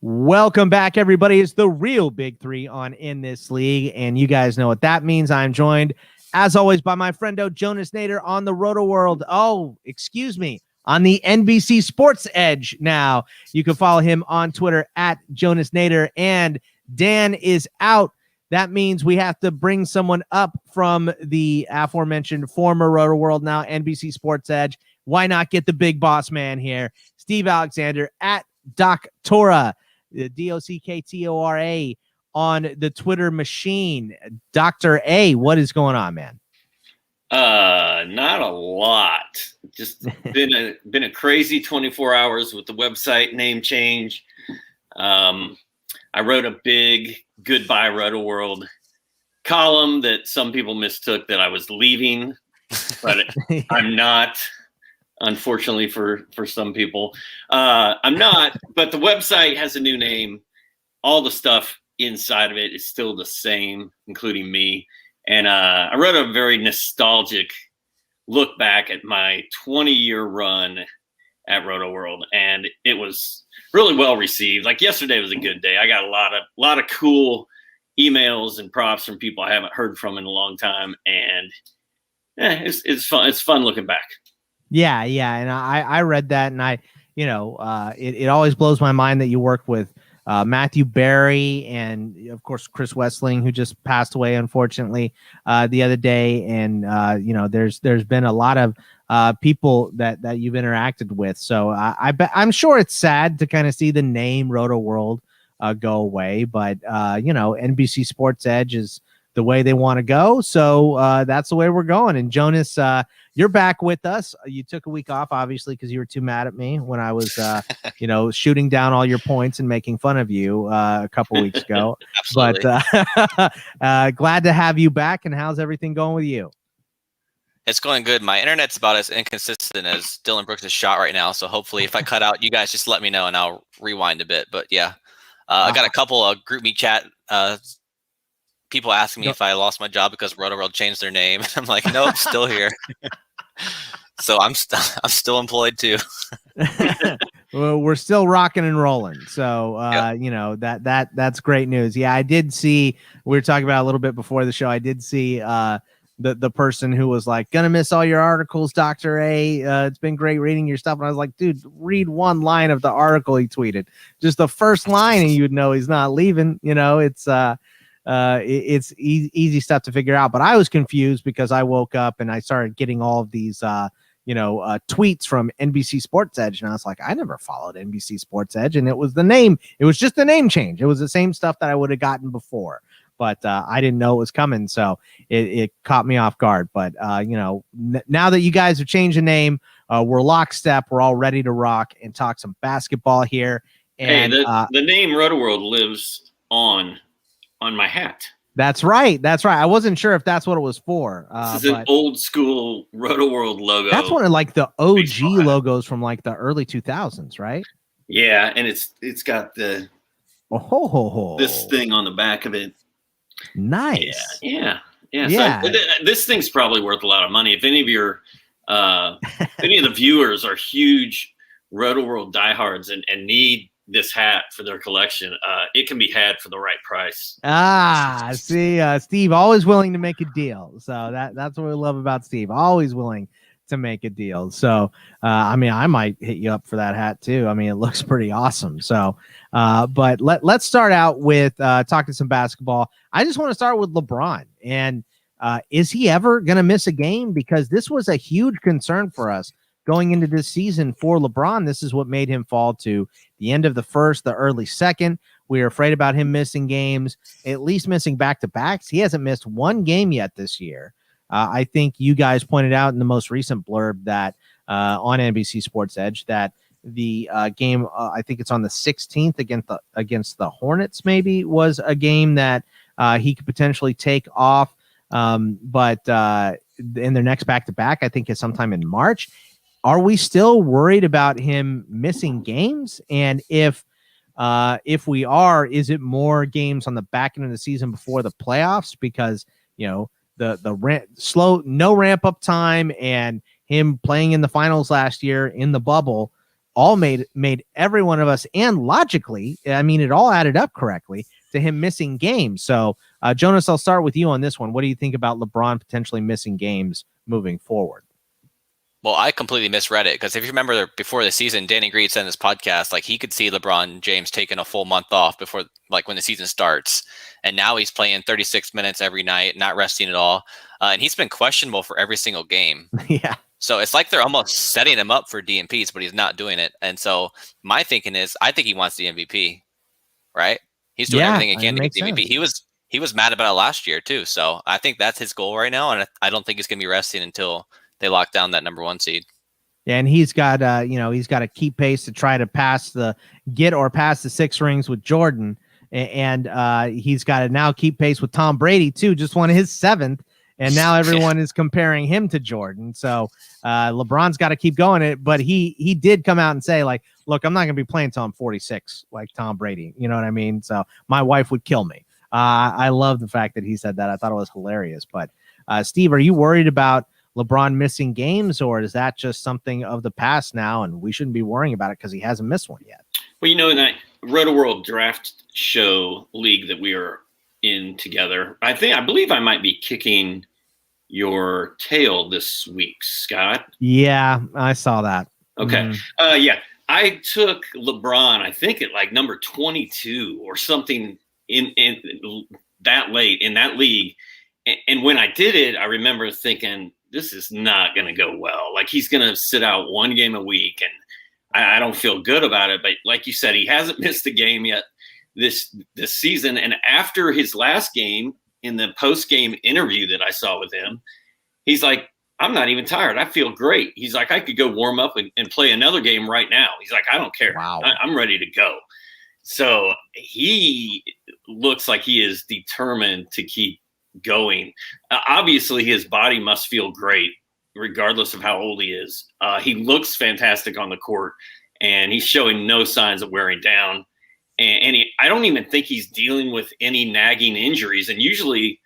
Welcome back, everybody. It's the real Big Three on In This League, and you guys know what that means. I'm joined, as always, by my friendo Jonas Nader on the Roto World. Oh, excuse me, on the NBC Sports Edge. Now you can follow him on Twitter at Jonas Nader. And Dan is out. That means we have to bring someone up from the aforementioned former Roto World, now NBC Sports Edge. Why not get the big boss man here, Steve Alexander at Doc Tora, DOCKTORA on the Twitter machine. Dr. A, what is going on, man? Not a lot. Just been a crazy 24 hours with the website name change. I wrote a big goodbye Roto World column that some people mistook that I was leaving, but I'm not. Unfortunately for some people, I'm not, but the website has a new name. All the stuff inside of it is still the same, including me. And I wrote a very nostalgic look back at my 20-year run at Roto World, and it was really well received. Like yesterday was a good day. I got a lot of cool emails and props from people I haven't heard from in a long time, and it's fun. It's fun looking back. Yeah. And I read that, and it always blows my mind that you work with Matthew Berry and, of course, Chris Wessling, who just passed away, unfortunately, the other day. And, there's been a lot of people that you've interacted with. So I'm sure it's sad to kind of see the name Roto World go away. But, NBC Sports Edge is the way they want to go. So that's the way we're going. And Jonas, you're back with us. You took a week off, obviously, because you were too mad at me when I was, shooting down all your points and making fun of you a couple weeks ago. Absolutely. But glad to have you back. And how's everything going with you? It's going good. My internet's about as inconsistent as Dylan Brooks' shot right now. So hopefully if I cut out, you guys just let me know and I'll rewind a bit. But yeah, I got a couple of group me chat people asking me if I lost my job because Roto World changed their name. I'm like, nope, still here. So I'm still employed too. Well, we're still rocking and rolling. So, that's great news. Yeah, I did see, we were talking about a little bit before the show. I did see the person who was like, gonna miss all your articles, Dr. A. It's been great reading your stuff. And I was like, dude, read one line of the article he tweeted. Just the first line and you'd know he's not leaving. It's easy stuff to figure out, but I was confused because I woke up and I started getting all of these, tweets from NBC Sports Edge. And I was like, I never followed NBC Sports Edge. And it was the name. It was just the name change. It was the same stuff that I would have gotten before, but I didn't know it was coming. So it caught me off guard. But, now that you guys have changed the name, we're lockstep. We're all ready to rock and talk some basketball here. And the name Roto World lives on my hat. That's right. I wasn't sure if that's what it was for. This is an old school Roto World logo. That's one of like the OG logos from like the early 2000s, right? Yeah, and it's got the this thing on the back of it. Nice. Yeah. So this thing's probably worth a lot of money. If any of your any of the viewers are huge Roto World diehards and need this hat for their collection, it can be had for the right price. See, Steve always willing to make a deal. So that's what we love about Steve. Always willing to make a deal. So I might hit you up for that hat too. It looks pretty awesome. So but let's start out with talking some basketball. I just want to start with LeBron. And is he ever going to miss a game? Because this was a huge concern for us going into this season for LeBron. This is what made him fall to the end of the first, the early second. We were afraid about him missing games, at least missing back-to-backs. He hasn't missed one game yet this year. I think you guys pointed out in the most recent blurb that on NBC Sports Edge that the game, I think it's on the 16th against the Hornets, maybe, was a game that he could potentially take off. But in their next back-to-back, I think is sometime in March. Are we still worried about him missing games? And if we are, is it more games on the back end of the season before the playoffs? Because, the no ramp up time and him playing in the finals last year in the bubble, all made every one of us, and logically, I mean, it all added up correctly to him missing games. So, Jonas, I'll start with you on this one. What do you think about LeBron potentially missing games moving forward? Well, I completely misread it, because if you remember before the season, Danny Green said in this podcast, like, he could see LeBron James taking a full month off before, like, when the season starts. And now he's playing 36 minutes every night, not resting at all. And he's been questionable for every single game. Yeah. So it's like they're almost setting him up for DNPs, but he's not doing it. And so my thinking is, I think he wants the MVP, right? He's doing everything he can to get the MVP. He was mad about it last year too. So I think that's his goal right now. And I don't think he's going to be resting until they lock down that number 1 seed. Yeah, and he's got he's got to keep pace to try to pass the 6 rings with Jordan, and he's got to now keep pace with Tom Brady too. Just won his 7th, and now everyone is comparing him to Jordan. So LeBron's got to keep going it, but he did come out and say, like, look, I'm not going to be playing till I'm 46 like Tom Brady. You know what I mean? So my wife would kill me. I love the fact that he said that. I thought it was hilarious. But Steve, are you worried about LeBron missing games, or is that just something of the past now and we shouldn't be worrying about it because he hasn't missed one yet? Well, in that Roto World Draft Show league that we are in together, I believe I might be kicking your tail this week, Scott. Yeah, I saw that. Okay. Yeah, I took LeBron, I think at like number 22 or something in that late in that league. And when I did it, I remember thinking, this is not going to go well. Like, he's going to sit out 1 game a week, and I don't feel good about it. But like you said, he hasn't missed a game yet this season. And after his last game, in the post-game interview that I saw with him, he's like, I'm not even tired. I feel great. He's like, I could go warm up and play another game right now. He's like, I don't care. Wow. I'm ready to go. So he looks like he is determined to keep going. Obviously, his body must feel great, regardless of how old he is. He looks fantastic on the court, and he's showing no signs of wearing down. And I don't even think he's dealing with any nagging injuries. And usually,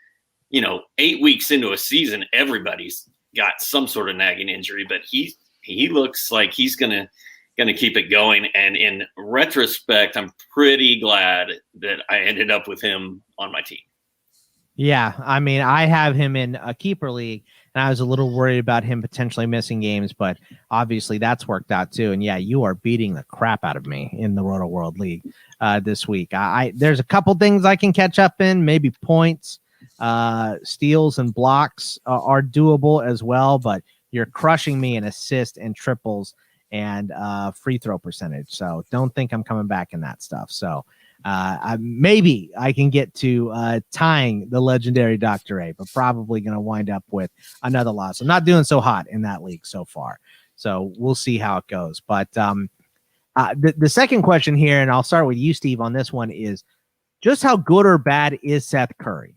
8 weeks into a season, everybody's got some sort of nagging injury. But he looks like he's gonna keep it going. And in retrospect, I'm pretty glad that I ended up with him on my team. Yeah, I mean, I have him in a keeper league, and I was a little worried about him potentially missing games, but obviously that's worked out too. And yeah, you are beating the crap out of me in the Roto World League this week. There's a couple things I can catch up in, maybe points, steals, and blocks are doable as well, but you're crushing me in assists and triples and free throw percentage. So don't think I'm coming back in that stuff. So maybe I can get to tying the legendary Dr. A, but probably going to wind up with another loss. I'm not doing so hot in that league so far. So we'll see how it goes. But the second question here, and I'll start with you, Steve, on this one, is just how good or bad is Seth Curry?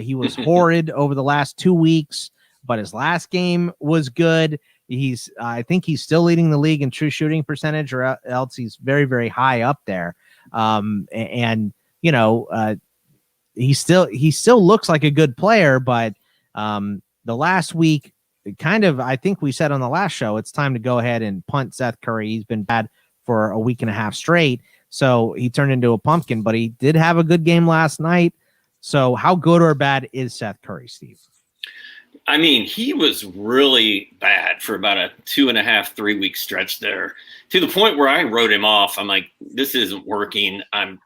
He was horrid over the last 2 weeks, but his last game was good. I think he's still leading the league in true shooting percentage, or else he's very, very high up there. He still looks like a good player, but the last week, I think we said on the last show, it's time to go ahead and punt Seth Curry. He's been bad for a week and a half straight, so he turned into a pumpkin, but he did have a good game last night. So how good or bad is Seth Curry, Steve? I mean, he was really bad for about a 2.5-3 week stretch there, to the point where I wrote him off. I'm like, this isn't working. I'm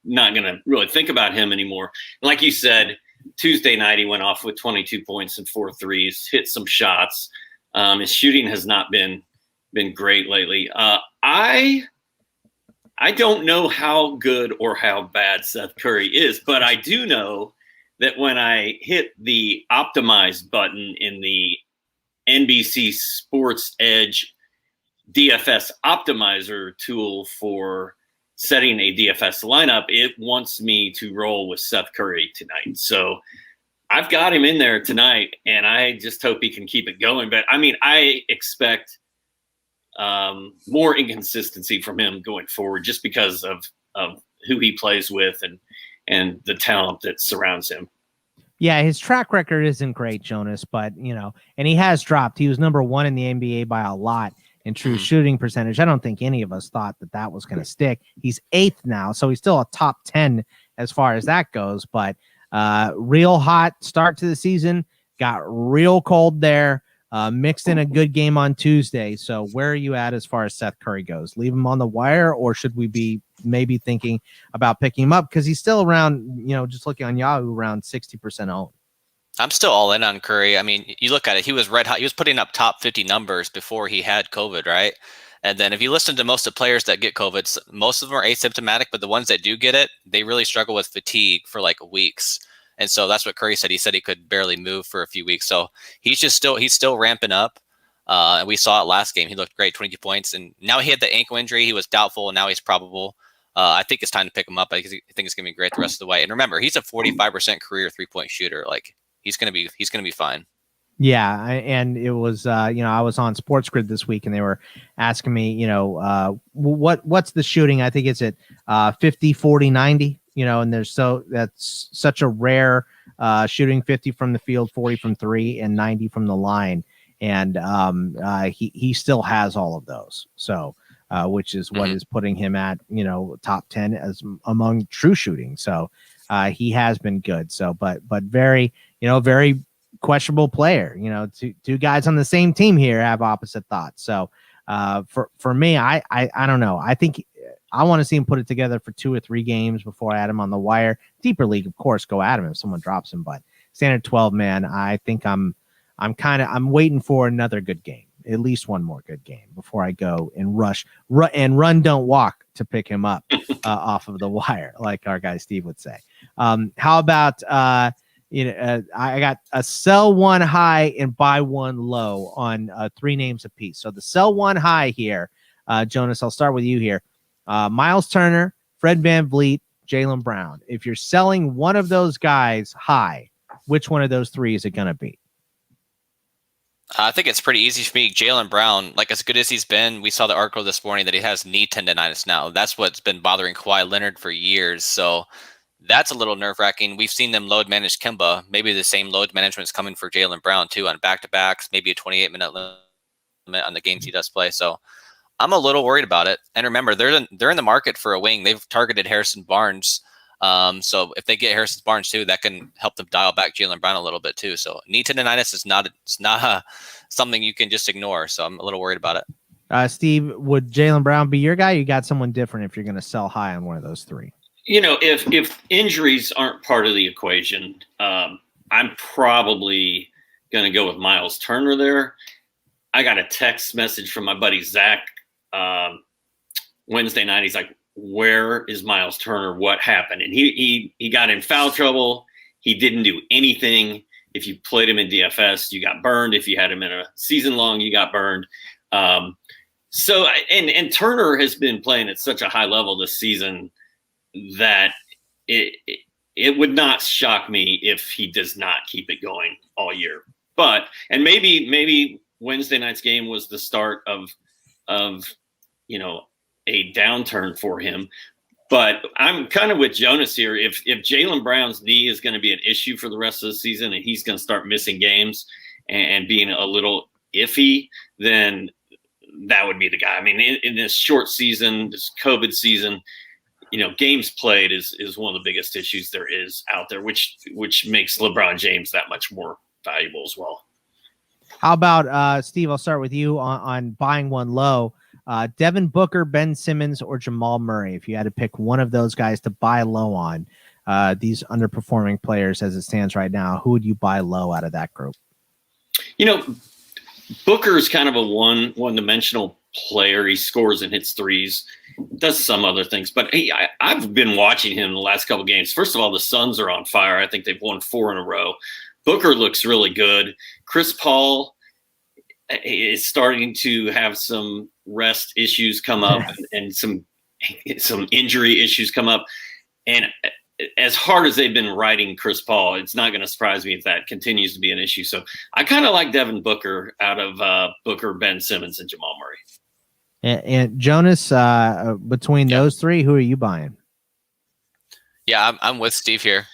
not going to really think about him anymore. Like you said, Tuesday night, he went off with 22 points and 4 threes, hit some shots. His shooting has not been great lately. I don't know how good or how bad Seth Curry is, but I do know that when I hit the optimize button in the NBC Sports Edge DFS optimizer tool for setting a DFS lineup, it wants me to roll with Seth Curry tonight. So I've got him in there tonight, and I just hope he can keep it going. But I mean, I expect more inconsistency from him going forward, just because of who he plays with and the talent that surrounds him. Yeah, his track record isn't great, Jonas, but and he has dropped. He was number 1 in the NBA by a lot, in true shooting percentage. I don't think any of us thought that was going to stick. He's 8th now, so he's still a top 10 as far as that goes. But real hot start to the season, got real cold there. Mixed in a good game on Tuesday. So where are you at as far as Seth Curry goes? Leave him on the wire, or should we be maybe thinking about picking him up? Because he's still around, just looking on Yahoo, around 60% owned. I'm still all in on Curry. I mean, you look at it, he was red hot. He was putting up top 50 numbers before he had COVID, right? And then if you listen to most of the players that get COVID, most of them are asymptomatic, but the ones that do get it, they really struggle with fatigue for like weeks. And so that's what Curry said. He said he could barely move for a few weeks. So he's still ramping up. And we saw it last game. He looked great, 22 points. And now he had the ankle injury. He was doubtful, and now he's probable. I think it's time to pick him up. I think it's going to be great the rest of the way. And remember, he's a 45% career 3-point shooter. Like he's going to be fine. Yeah, and it was I was on Sports Grid this week, and they were asking me, what's the shooting? I think it's at 50, 40, 90. And that's such a rare shooting 50 from the field, 40 from 3, and 90 from the line. And he still has all of those. So, which is what is putting him at, top 10 as among true shooting. So he has been good. So, but very, very questionable player. Two guys on the same team here have opposite thoughts. So for me, I don't know. I think I want to see him put it together for 2 or 3 games before I add him on the wire. Deeper league, of course, go at him if someone drops him. But standard 12 man, I think I'm waiting for another good game, at least one more good game before I go and run, don't walk to pick him up off of the wire, like our guy Steve would say. How about I got a sell one high and buy one low on 3 names apiece. So the sell one high here, Jonas, I'll start with you here. Miles Turner, Fred VanVleet, Jaylen Brown. If you're selling one of those guys high, which one of those 3 is it going to be? I think it's pretty easy for me. Jaylen Brown, like as good as he's been, we saw the article this morning that he has knee tendonitis now. That's what's been bothering Kawhi Leonard for years. So that's a little nerve-wracking. We've seen them load manage Kemba. Maybe the same load management is coming for Jaylen Brown too on back-to-backs, maybe a 28-minute limit on the games he does play. So I'm a little worried about it. And remember, they're in the market for a wing. They've targeted Harrison Barnes. So if they get Harrison Barnes too, that can help them dial back Jaylen Brown a little bit too. So knee tendonitis is not something you can just ignore. So I'm a little worried about it. Steve, would Jaylen Brown be your guy? You got someone different if you're going to sell high on one of those 3. If injuries aren't part of the equation, I'm probably going to go with Miles Turner there. I got a text message from my buddy Zach Wednesday night. He's like, "Where is Miles Turner? What happened?" And he got in foul trouble. He didn't do anything. If you played him in DFS, you got burned. If you had him in a season long, you got burned. So Turner has been playing at such a high level this season that it would not shock me if he does not keep it going all year. And maybe Wednesday night's game was the start of a downturn for him. But I'm kind of with Jonas here. If Jaylen Brown's knee is going to be an issue for the rest of the season and he's going to start missing games and being a little iffy, then that would be the guy. I mean, in this short season, this COVID season, games played is one of the biggest issues there is out there, which makes LeBron James that much more valuable as well. How about Steve? I'll start with you on buying one low. Devin Booker, Ben Simmons, or Jamal Murray. If you had to pick one of those guys to buy low on these underperforming players as it stands right now, who would you buy low out of that group? Booker is kind of a one-dimensional player. He scores and hits threes, does some other things. But I've been watching him the last couple of games. First of all, the Suns are on fire. I think they've won 4 in a row. Booker looks really good. Chris Paul is starting to have some rest issues come up and some injury issues come up. And as hard as they've been riding Chris Paul, it's not going to surprise me if that continues to be an issue. So I kind of like Devin Booker out of Booker, Ben Simmons, and Jamal Murray. And Jonas, between those 3, who are you buying? Yeah, I'm with Steve here.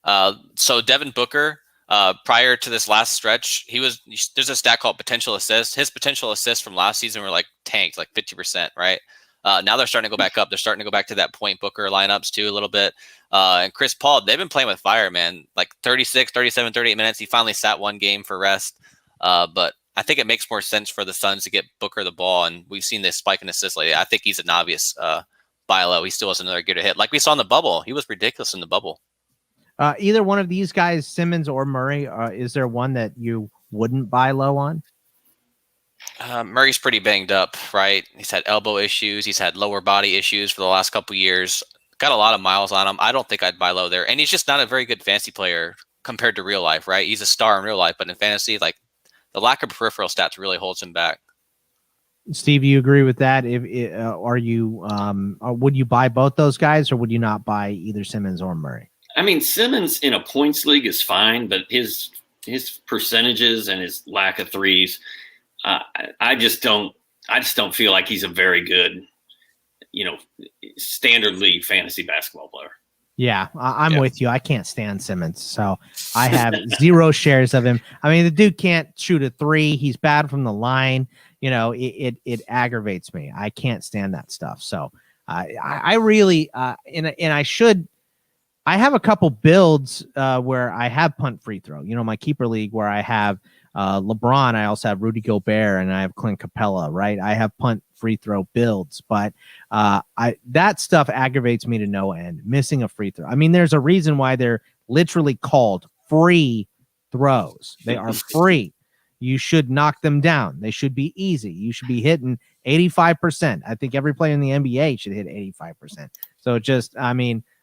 So Devin Booker, Prior to this last stretch, there's a stat called potential assists. His potential assists from last season were like tanked, like 50%, right? Now they're starting to go back up. They're starting to go back to that point Booker lineups too a little bit. And Chris Paul, they've been playing with fire, man. Like 36, 37, 38 minutes. He finally sat one game for rest. But I think it makes more sense for the Suns to get Booker the ball. And we've seen this spike in assists lately. I think he's an obvious buy low. He still has another good hit. Like we saw in the bubble. He was ridiculous in the bubble. Either one of these guys, Simmons or Murray, is there one that you wouldn't buy low on? Murray's pretty banged up, right? He's had elbow issues. He's had lower body issues for the last couple of years. Got a lot of miles on him. I don't think I'd buy low there. And he's just not a very good fantasy player compared to real life, right? He's a star in real life, but in fantasy, like the lack of peripheral stats really holds him back. Steve, you agree with that? Would you buy both those guys, or would you not buy either Simmons or Murray? I mean, Simmons in a points league is fine, but his percentages and his lack of threes, I just don't feel like he's a very good, standard league fantasy basketball player. Yeah, I'm with you. I can't stand Simmons, so I have 0 shares of him. I mean, the dude can't shoot a 3. He's bad from the line. It aggravates me. I can't stand that stuff. So I really I have a couple builds where I have punt free throw. My keeper league where I have LeBron. I also have Rudy Gobert, and I have Clint Capella. Right, I have punt free throw builds, but that stuff aggravates me to no end. Missing a free throw. I mean, there's a reason why they're literally called free throws. They are free. You should knock them down. They should be easy. You should be hitting 85%. I think every player in the NBA should hit 85%. So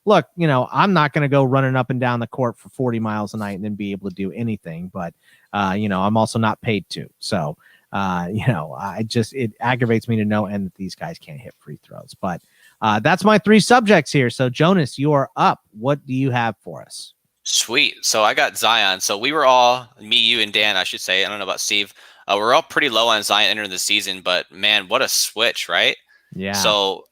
look, I'm not going to go running up and down the court for 40 miles a night and then be able to do anything. But, I'm also not paid to. So, it aggravates me to no end that these guys can't hit free throws. But that's my 3 subjects here. So, Jonas, you are up. What do you have for us? Sweet. So I got Zion. So we were all, me, you, and Dan, I should say. I don't know about Steve. We're all pretty low on Zion entering the season. But, man, what a switch, right? Yeah. So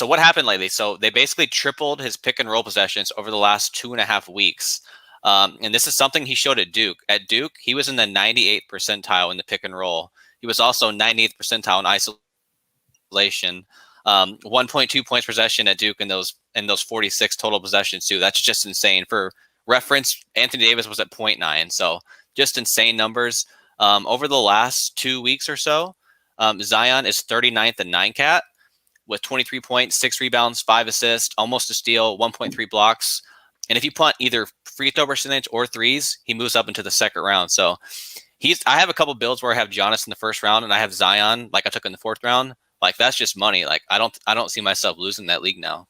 what happened lately? So they basically tripled his pick and roll possessions over the last 2.5 weeks. And this is something he showed at Duke. At Duke, he was in the 98th percentile in the pick and roll. He was also 98th percentile in isolation. 1.2 points possession at Duke in those 46 total possessions too. That's just insane. For reference, Anthony Davis was at 0.9. So just insane numbers. Over the last 2 weeks or so, Zion is 39th in 9-cat with 23 points, 6 rebounds, 5 assists, almost a steal, 1.3 blocks. And if you punt either free throw percentage or threes, he moves up into the second round. So I have a couple builds where I have Giannis in the first round and I have Zion like I took in the 4th round. Like that's just money. Like I don't see myself losing that league now.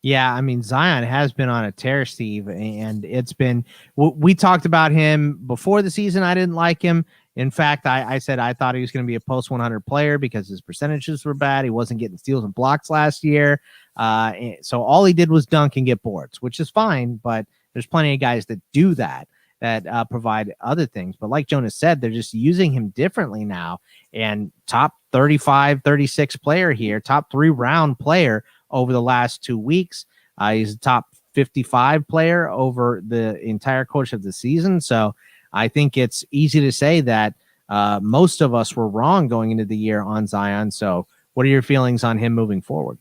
Yeah, I mean Zion has been on a tear, Steve, and it's been. We talked about him before the season. I didn't like him. In fact, I said I thought he was going to be a post 100 player because his percentages were bad. He wasn't getting steals and blocks last year. So all he did was dunk and get boards, which is fine. But there's plenty of guys that do that provide other things. But like Jonas said, they're just using him differently now. And top 35, 36 player here, top 3 round player over the last 2 weeks. He's a top 55 player over the entire course of the season. So I think it's easy to say that most of us were wrong going into the year on Zion. So what are your feelings on him moving forward?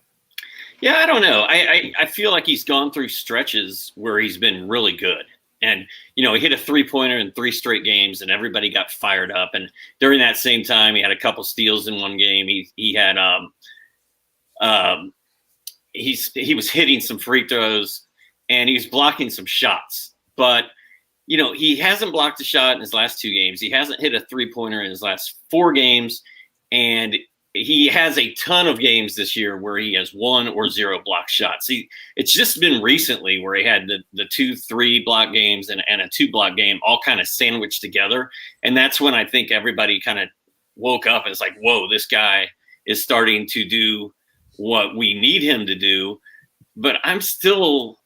Yeah, I don't know. I feel like he's gone through stretches where he's been really good. And, he hit a 3-pointer in 3 straight games and everybody got fired up. And during that same time, he had a couple steals in one game. He had he was hitting some free throws and he was blocking some shots. But, he hasn't blocked a shot in his last 2 games. He hasn't hit a 3-pointer in his last 4 games. And he has a ton of games this year where he has 1 or 0 block shots. It's just been recently where he had the 2-3 block games and a 2 block game all kind of sandwiched together. And that's when I think everybody kind of woke up and it's like, whoa, this guy is starting to do what we need him to do. But I'm still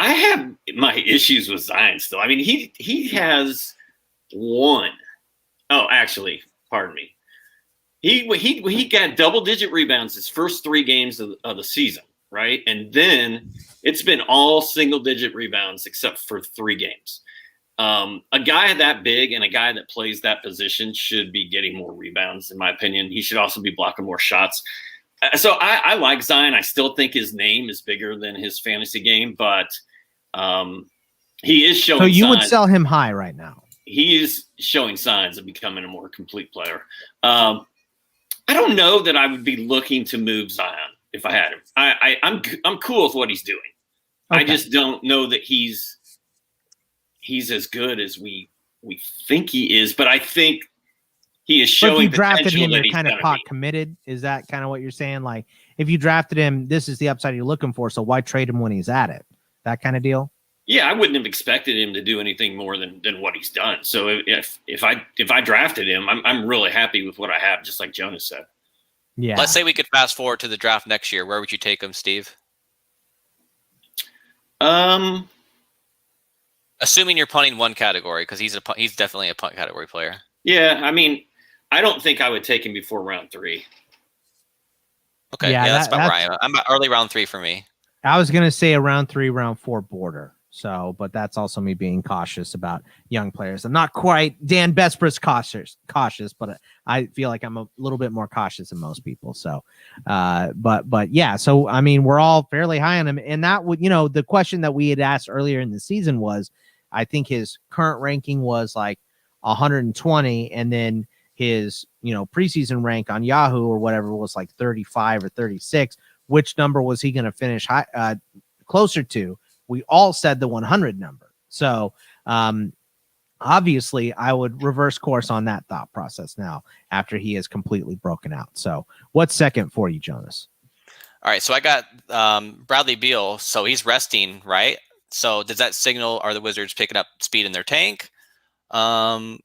I have my issues with Zion still. I mean, he has 1. Oh, actually, pardon me. He got double-digit rebounds his first 3 games of the season. right? And then it's been all single-digit rebounds except for 3 games. A guy that big and a guy that plays that position should be getting more rebounds, in my opinion. He should also be blocking more shots. So I like Zion. I still think his name is bigger than his fantasy game, but he is showing. So you signs. would sell him high right now. He is showing signs of becoming a more complete player. I don't know that I would be looking to move Zion if I had him. I'm cool with what he's doing. Okay. I just don't know that he's as good as we think he is. But I think he is showing. But if you drafted him, you're kind of pot committed. Is that kind of what you're saying? Like, if you drafted him, this is the upside you're looking for. So why trade him when he's at it? That kind of deal. Yeah, I wouldn't have expected him to do anything more than what he's done. So if I drafted him, I'm really happy with what I have, just like Jonas said. Yeah. Let's say we could fast forward to the draft next year. Where would you take him, Steve? Assuming you're punting one category, because he's definitely a punt category player. Yeah, I mean, I don't think I would take him before round 3. Okay, yeah, that's about right. I'm about early round 3 for me. I was gonna say a round 3, round 4 border. So, but that's also me being cautious about young players. I'm not quite Dan Besbris cautious, but I feel like I'm a little bit more cautious than most people. So, but yeah. So, I mean, we're all fairly high on him, and that would, the question that we had asked earlier in the season was, I think his current ranking was like 120, and then his, preseason rank on Yahoo or whatever was like 35 or 36. Which number was he going to finish closer to? We all said the 100 number. So obviously I would reverse course on that thought process now after he is completely broken out. So what's second for you, Jonas? All right. So I got Bradley Beal. So he's resting, right? So does that signal, are the Wizards picking up speed in their tank? And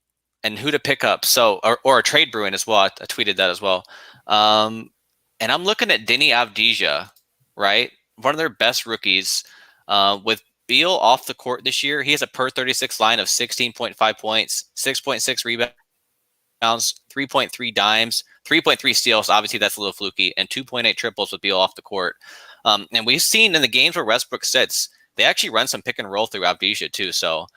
who to pick up? So, or a trade brewing as well. I tweeted that as well. And I'm looking at Denny Avdija, right? One of their best rookies. With Beal off the court this year, he has a per 36 line of 16.5 points, 6.6 rebounds, 3.3 dimes, 3.3 steals. Obviously, that's a little fluky, and 2.8 triples with Beal off the court. And we've seen in the games where Westbrook sits, they actually run some pick and roll through Avdija too. So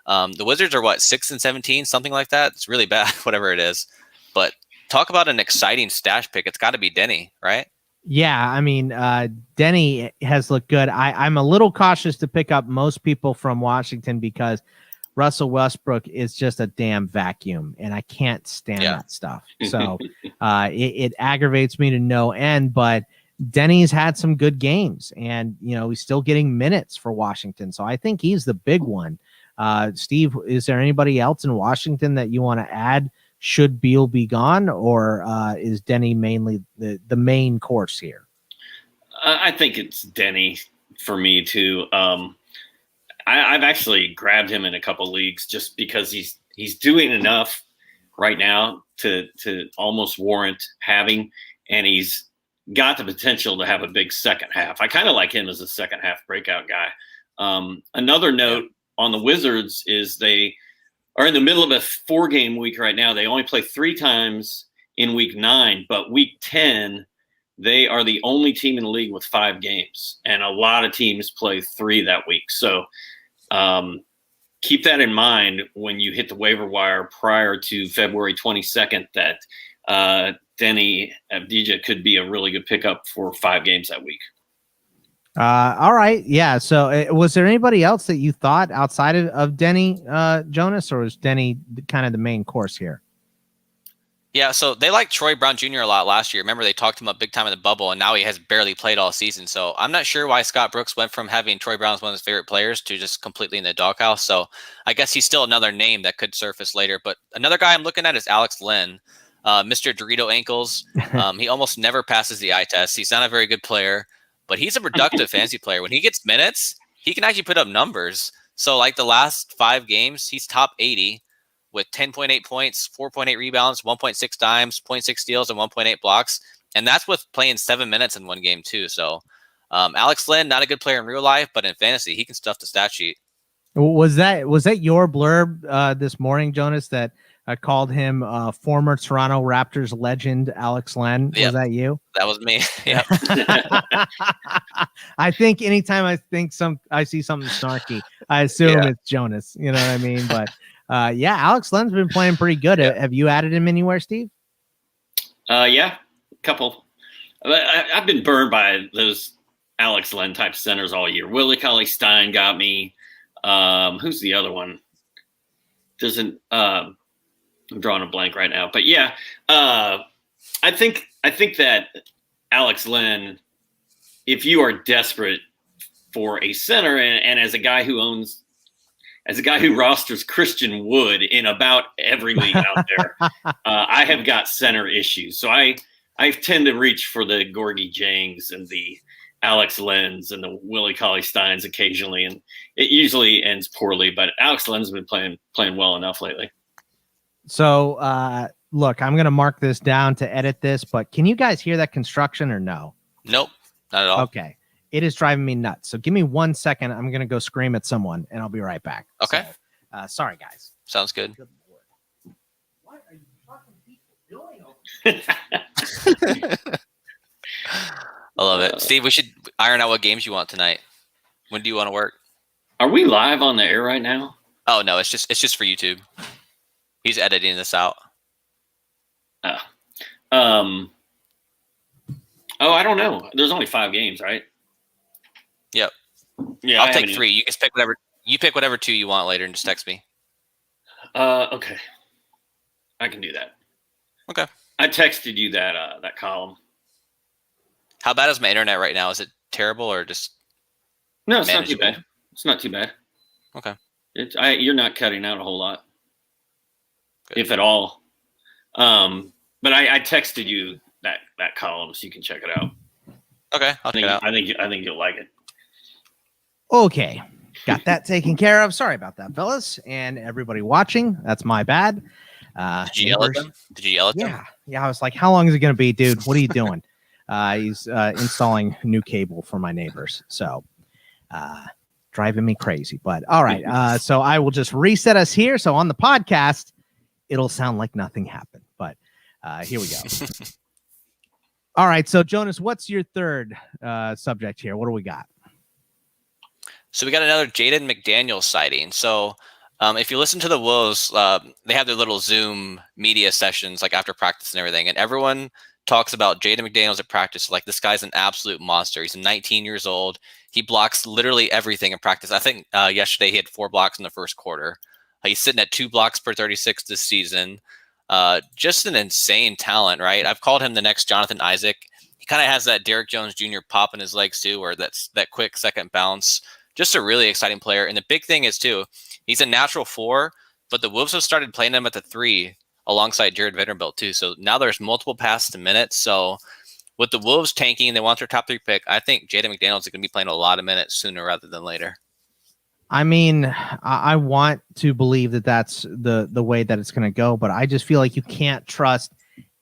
the Wizards are 6 and 17, something like that. It's really bad, whatever it is. But talk about an exciting stash pick. It's got to be Denny, right? Yeah, I mean, Denny has looked good. I'm a little cautious to pick up most people from Washington because Russell Westbrook is just a damn vacuum, and I can't stand that stuff. So it aggravates me to no end, but Denny's had some good games, and, he's still getting minutes for Washington. So I think he's the big one. Steve, is there anybody else in Washington that you want to add? Should Beal be gone, or is Denny mainly the main course here? I think it's Denny for me too. I've actually grabbed him in a couple leagues just because he's doing enough right now to almost warrant having, and he's got the potential to have a big second half. I kind of like him as a second half breakout guy. Another note on the Wizards is they are in the middle of a 4-game week right now. They only play 3 times in week 9, but week 10, they are the only team in the league with 5 games. And a lot of teams play 3 that week. So keep that in mind when you hit the waiver wire prior to February 22nd, that Denny Avdija could be a really good pickup for 5 games that week. All right. Yeah. So was there anybody else that you thought outside of Denny, Jonas, or was Denny kind of the main course here? Yeah. So they liked Troy Brown Jr. a lot last year. Remember, they talked him up big time in the bubble, and now he has barely played all season. So I'm not sure why Scott Brooks went from having Troy Brown as one of his favorite players to just completely in the doghouse. So I guess he's still another name that could surface later. But another guy I'm looking at is Alex Len, Mr. Dorito Ankles. He almost never passes the eye test. He's not a very good player, but he's a productive fantasy player. When he gets minutes, he can actually put up numbers. So like the last 5 games, he's top 80 with 10.8 points, 4.8 rebounds, 1.6 dimes, 0.6 steals, and 1.8 blocks. And that's with playing 7 minutes in one game too. So Alex Len, not a good player in real life, but in fantasy, he can stuff the stat sheet. Was that your blurb this morning, Jonas, that called him former Toronto Raptors legend Alex Len. Yep. Was that you? That was me. Yep. I think anytime I see something snarky, I assume Yeah. it's Jonas. You know what I mean? But yeah, Alex Len's been playing pretty good. Yeah. Have you added him anywhere, Steve? Yeah, a couple. I've been burned by those Alex Len type centers all year. Willie Cauley-Stein got me. Who's the other one? I'm drawing a blank right now. But yeah, I think that Alex Len, if you are desperate for a center, and as a guy who rosters Christian Wood in about every league out there, I have got center issues. So I tend to reach for the Gorgie Jangs and the Alex Len's and the Willie Cauley-Steins occasionally, and it usually ends poorly. But Alex Len's been playing well enough lately. So look, I'm going to mark this down to edit this, but can you guys hear that construction or no? Nope, not at all. Okay. It is driving me nuts. So give me 1 second. I'm going to go scream at someone and I'll be right back. Okay. So, sorry, guys. Sounds good. Good Lord. What are you fucking people doing over there? I love it. Steve, we should iron out what games you want tonight. When do you want to work? Are we live on the air right now? Oh no, it's just for YouTube. He's editing this out. Oh, I don't know. There's only 5 games, right? Yep. Yeah, I'll take 3. You can pick whatever. You pick whatever 2 you want later and just text me. Okay. I can do that. Okay. I texted you that column. How bad is my internet right now? Is it terrible or just? No, it's not too manageable? bad. It's not too bad. Okay. You're not cutting out a whole lot, Good. if at all. But I texted you that column so you can check it out. Okay, I'll check it out. I think you'll like it. Okay. Got that taken care of. Sorry about that, fellas. And everybody watching. That's my bad. Did you yell at them? Did you yell at them? Yeah. Yeah. I was like, how long is it going to be, dude? What are you doing? He's installing new cable for my neighbors. So driving me crazy. But all right. So I will just reset us here. So on the podcast, it'll sound like nothing happened. But here we go. All right. So Jonas, what's your third subject here? What do we got? So we got another Jaden McDaniels sighting. So if you listen to the Wolves, they have their little Zoom media sessions like after practice and everything. And everyone talks about Jaden McDaniels at practice. Like, this guy's an absolute monster. He's 19 years old. He blocks literally everything in practice. I think yesterday he had 4 blocks in the first quarter. He's sitting at 2 blocks per 36 this season. Just an insane talent, right? I've called him the next Jonathan Isaac. He kind of has that Derrick Jones Jr. pop in his legs too, or that's that quick second bounce. Just a really exciting player. And the big thing is too, he's a natural 4, but the Wolves have started playing him at the 3 alongside Jared Vanderbilt too. So now there's multiple passes to minutes. So with the Wolves tanking, they want their top 3 pick. I think Jaden McDaniels is going to be playing a lot of minutes sooner rather than later. I mean, I want to believe that that's the way that it's going to go, but I just feel like you can't trust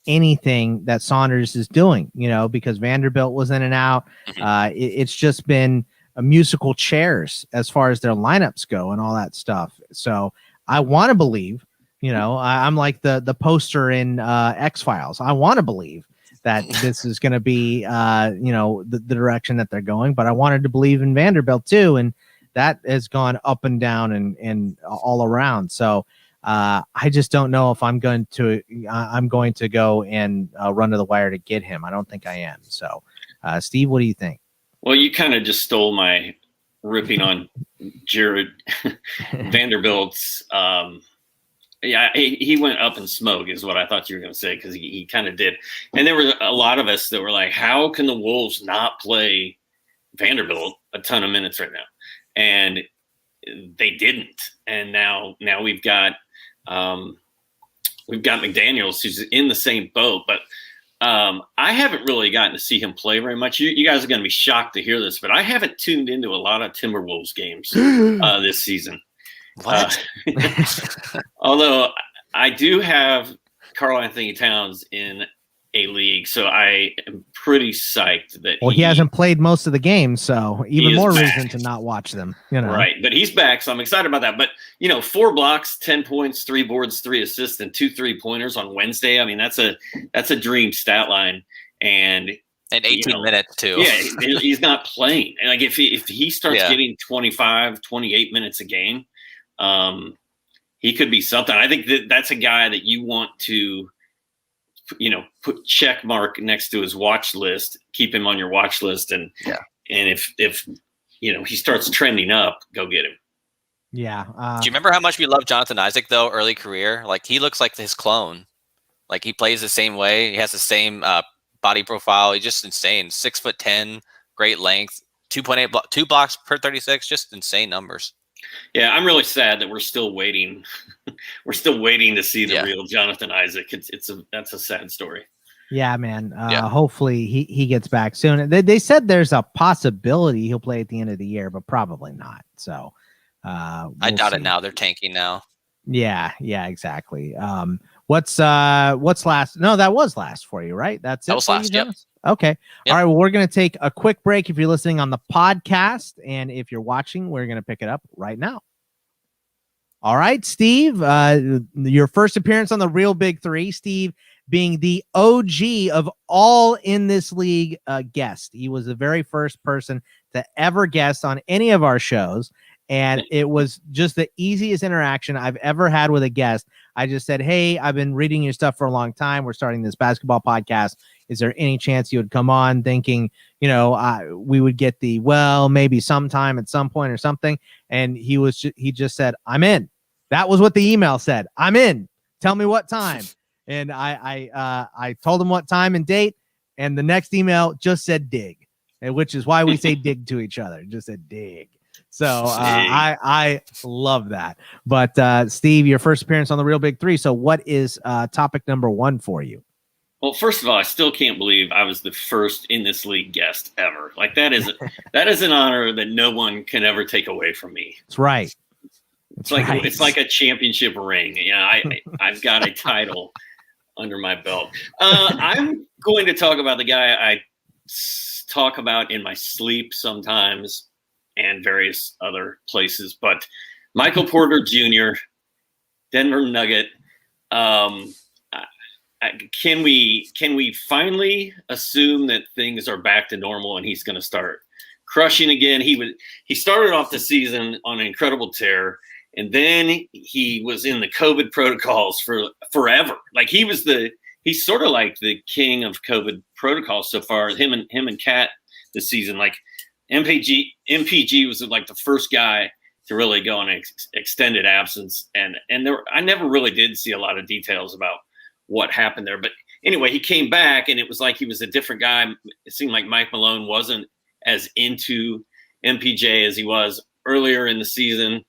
anything that Saunders is doing, because Vanderbilt was in and out. It's just been a musical chairs as far as their lineups go and all that stuff. So I want to believe, I'm like the poster in X-Files. I want to believe that this is going to be, the direction that they're going, but I wanted to believe in Vanderbilt too. And that has gone up and down and all around. So I just don't know if I'm going to go and run to the wire to get him. I don't think I am. So Steve, what do you think? Well, you kind of just stole my ripping on Jared Vanderbilt's. He went up in smoke is what I thought you were going to say, because he kind of did. And there were a lot of us that were like, how can the Wolves not play Vanderbilt a ton of minutes right now? And they didn't. And now we've got McDaniels, who's in the same boat, but I haven't really gotten to see him play very much. You guys are going to be shocked to hear this, but I haven't tuned into a lot of Timberwolves games this season. What? Although I do have Karl Anthony Towns in a league. So I am pretty psyched that he hasn't played most of the games, so even more back. reason to not watch them. Right, but he's back, so I'm excited about that. But 4 blocks, 10 points, 3 boards, 3 assists, and 2 3-pointers on Wednesday. I mean, that's a dream stat line, and 18 minutes too. Yeah, he's not playing, and like if he starts getting 25, 28 minutes a game, he could be something. I think that's a guy that you want to, put check mark next to his watch list, keep him on your watch list. And if he starts trending up, go get him. Yeah. Do you remember how much we loved Jonathan Isaac though? Early career, like he looks like his clone. Like he plays the same way. He has the same body profile. He's just insane. 6'10", great length, 2.8 2 blocks per 36, just insane numbers. Yeah, I'm really sad that we're still waiting. We're still waiting to see the real Jonathan Isaac. That's a sad story. Yeah, man. Hopefully he gets back soon. They said there's a possibility he'll play at the end of the year, but probably not. So I doubt it now. They're tanking now. Yeah, exactly. What's last? No, that was last for you, right? That was last. Yep. Okay. All right. Well, we're going to take a quick break if you're listening on the podcast. And if you're watching, we're going to pick it up right now. All right, Steve, your first appearance on the Real Big Three, Steve being the OG of all in this league guest. He was the very first person to ever guest on any of our shows. And it was just the easiest interaction I've ever had with a guest. I just said, hey, I've been reading your stuff for a long time. We're starting this basketball podcast. Is there any chance you would come on? Thinking, we would get maybe sometime at some point or something. And he just said, I'm in. That was what the email said. I'm in. Tell me what time. And I told him what time and date. And the next email just said dig, which is why we say dig to each other. Just said dig. So I love that. But Steve, your first appearance on the Real Big Three. So what is topic number 1 for you? Well, first of all, I still can't believe I was the first in this league guest ever. Like that is an honor that no one can ever take away from me. That's right. It's like a championship ring. I've got a title under my belt. I'm going to talk about the guy I talk about in my sleep sometimes and various other places, but Michael Porter Jr., Denver Nugget. Can we finally assume that things are back to normal and he's going to start crushing again? He started off the season on an incredible tear, and then he was in the COVID protocols for forever. Like he's sort of like the king of COVID protocols so far. Him and Kat this season. Like MPG was like the first guy to really go on an extended absence, and I never really did see a lot of details about what happened there. But anyway, he came back and it was like he was a different guy. It seemed like Mike Malone wasn't as into MPJ as he was earlier in the season.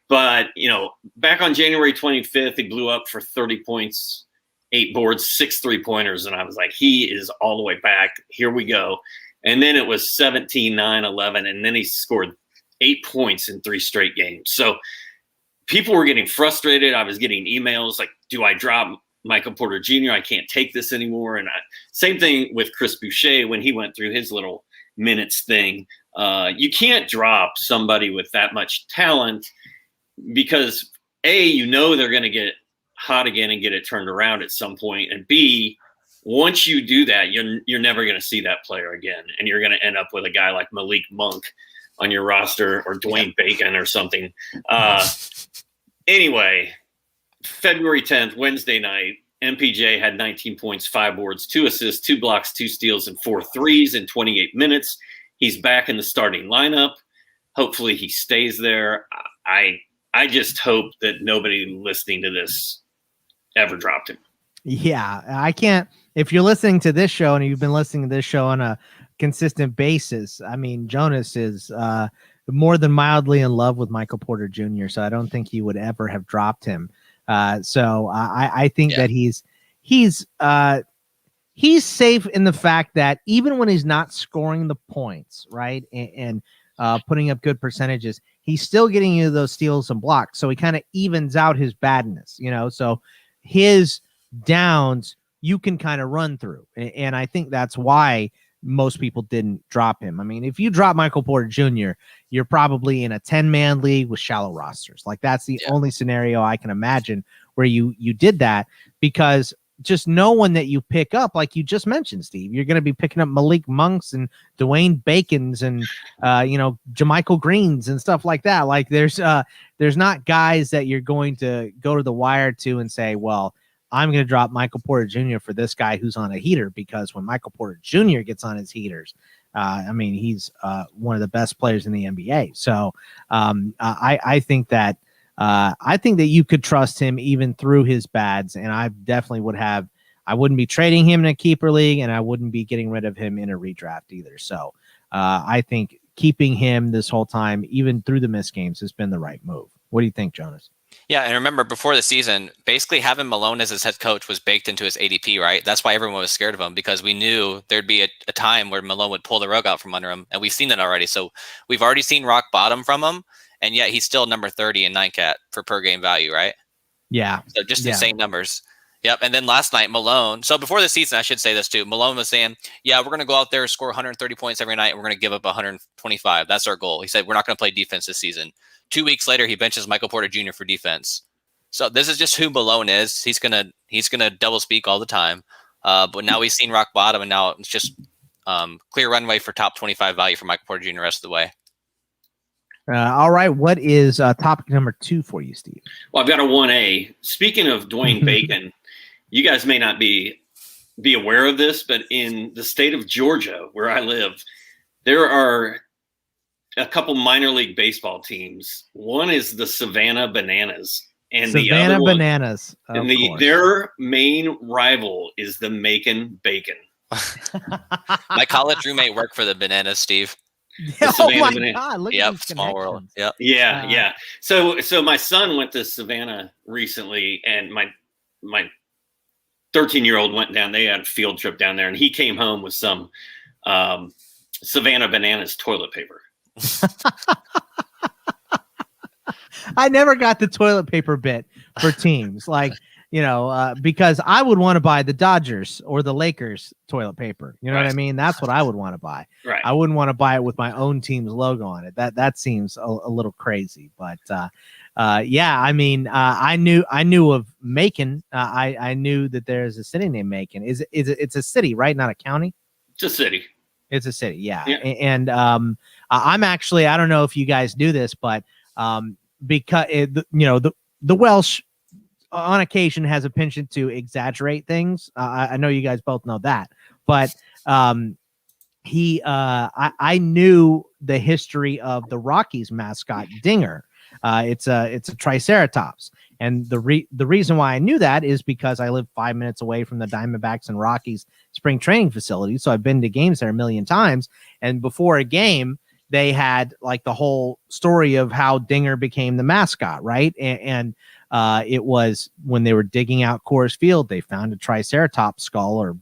But, back on January 25th, he blew up for 30 points, 8 boards, 6 3-pointers. And I was like, he is all the way back. Here we go. And then it was 17, 9, 11. And then he scored 8 points in 3 straight games. So people were getting frustrated. I was getting emails like, do I drop Michael Porter Jr.? I can't take this anymore. And same thing with Chris Boucher when he went through his little minutes thing. You can't drop somebody with that much talent because A, they're going to get hot again and get it turned around at some point. And B, once you do that, you're never going to see that player again. And you're going to end up with a guy like Malik Monk on your roster or Dwayne Bacon or something. Anyway, February 10th, Wednesday night, MPJ had 19 points, 5 boards, 2 assists, 2 blocks, 2 steals, and 4 threes in 28 minutes. He's back in the starting lineup. Hopefully he stays there. I just hope that nobody listening to this ever dropped him. Yeah, I can't. If you're listening to this show and you've been listening to this show on a consistent basis, I mean, Jonas is more than mildly in love with Michael Porter Jr., so I don't think he would ever have dropped him. So I think that he's safe in the fact that even when he's not scoring the points, right, and putting up good percentages, he's still getting you those steals and blocks. So he kind of evens out his badness, So his downs you can kind of run through. And I think that's why most people didn't drop him. I mean, if you drop Michael Porter Jr., you're probably in a 10-man league with shallow rosters. Like that's the only scenario I can imagine where you did that, because just no one that you pick up, like you just mentioned, Steve, you're going to be picking up Malik Monks and Dwayne Bacons and, Jermichael Greens and stuff like that. Like there's not guys that you're going to go to the wire to and say, well, I'm going to drop Michael Porter Jr. for this guy who's on a heater, because when Michael Porter Jr. gets on his heaters, he's one of the best players in the NBA. So I think that you could trust him even through his bads, and I definitely I wouldn't be trading him in a keeper league, and I wouldn't be getting rid of him in a redraft either. So I think keeping him this whole time, even through the missed games, has been the right move. What do you think, Jonas? Yeah, and remember, before the season, basically having Malone as his head coach was baked into his ADP, right? That's why everyone was scared of him, because we knew there'd be a time where Malone would pull the rug out from under him, and we've seen that already. So we've already seen rock bottom from him, and yet he's still number 30 in 9cat for per game value, right? Yeah. So just insane numbers. Yep. And then last night, Malone. So before the season, I should say this too. Malone was saying, yeah, we're going to go out there, score 130 points every night, and we're going to give up 125. That's our goal. He said, we're not going to play defense this season. 2 weeks later, he benches Michael Porter Jr. for defense. So this is just who Malone is. He's gonna double speak all the time. But now we've seen rock bottom, and now it's just clear runway for top 25 value for Michael Porter Jr. the rest of the way. All right. What is topic number 2 for you, Steve? Well, I've got a 1A. Speaking of Dwayne Bacon, you guys may not be aware of this, but in the state of Georgia, where I live, there are a couple minor league baseball teams. One is the Savannah Bananas. And Savannah the other one, Bananas. And their main rival is the Macon Bacon. My college roommate worked for the Bananas, Steve. Oh my God! Look at these small world. Yep. Yeah. So my son went to Savannah recently, and my 13-year-old went down. They had a field trip down there, and he came home with some Savannah Bananas toilet paper. I never got the toilet paper bit for teams, because I would want to buy the Dodgers or the Lakers toilet paper. You know what I mean? That's what I would want to buy. Right. I wouldn't want to buy it with my own team's logo on it. That seems a little crazy, but I knew of Macon. I knew that there's a city named Macon. It's a city, right? Not a county. It's a city. It's a city. Yeah. And I'm actually, I don't know if you guys do this, but because the Welsh on occasion has a penchant to exaggerate things. I know you guys both know that, but I knew the history of the Rockies mascot Dinger. It's a Triceratops, and the reason why I knew that is because I live 5 minutes away from the Diamondbacks and Rockies spring training facility, so I've been to games there a million times. And before a game, they had like the whole story of how Dinger became the mascot, right? And it was when they were digging out Coors Field, they found a Triceratops skull or,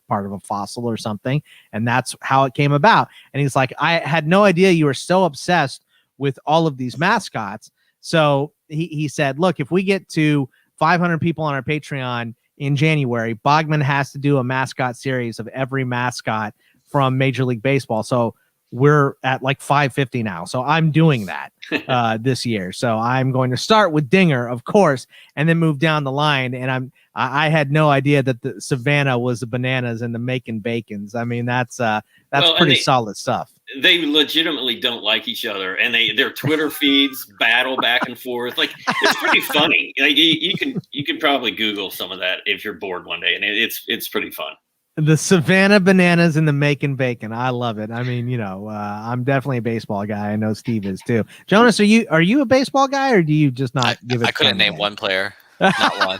part of a fossil or something. And that's how it came about. And he's like, I had no idea you were so obsessed with all of these mascots. So he said, look, if we get to 500 people on our Patreon in January, Bogman has to do a mascot series of every mascot from Major League Baseball. So we're at like 550 now. So I'm doing that this year. So I'm going to start with Dinger, of course, and then move down the line. And I had no idea that the Savannah was the Bananas and the Macon Bacons. I mean, that's pretty solid stuff. They legitimately don't like each other, and their Twitter feeds battle back and forth. Like, it's pretty funny. Like you can probably Google some of that if you're bored one day, and it's pretty fun. The Savannah Bananas and the Macon Bacon. I love it. I mean, I'm definitely a baseball guy. I know Steve is too. Jonas, are you a baseball guy, or do you just not give it? I couldn't name one player. Not one.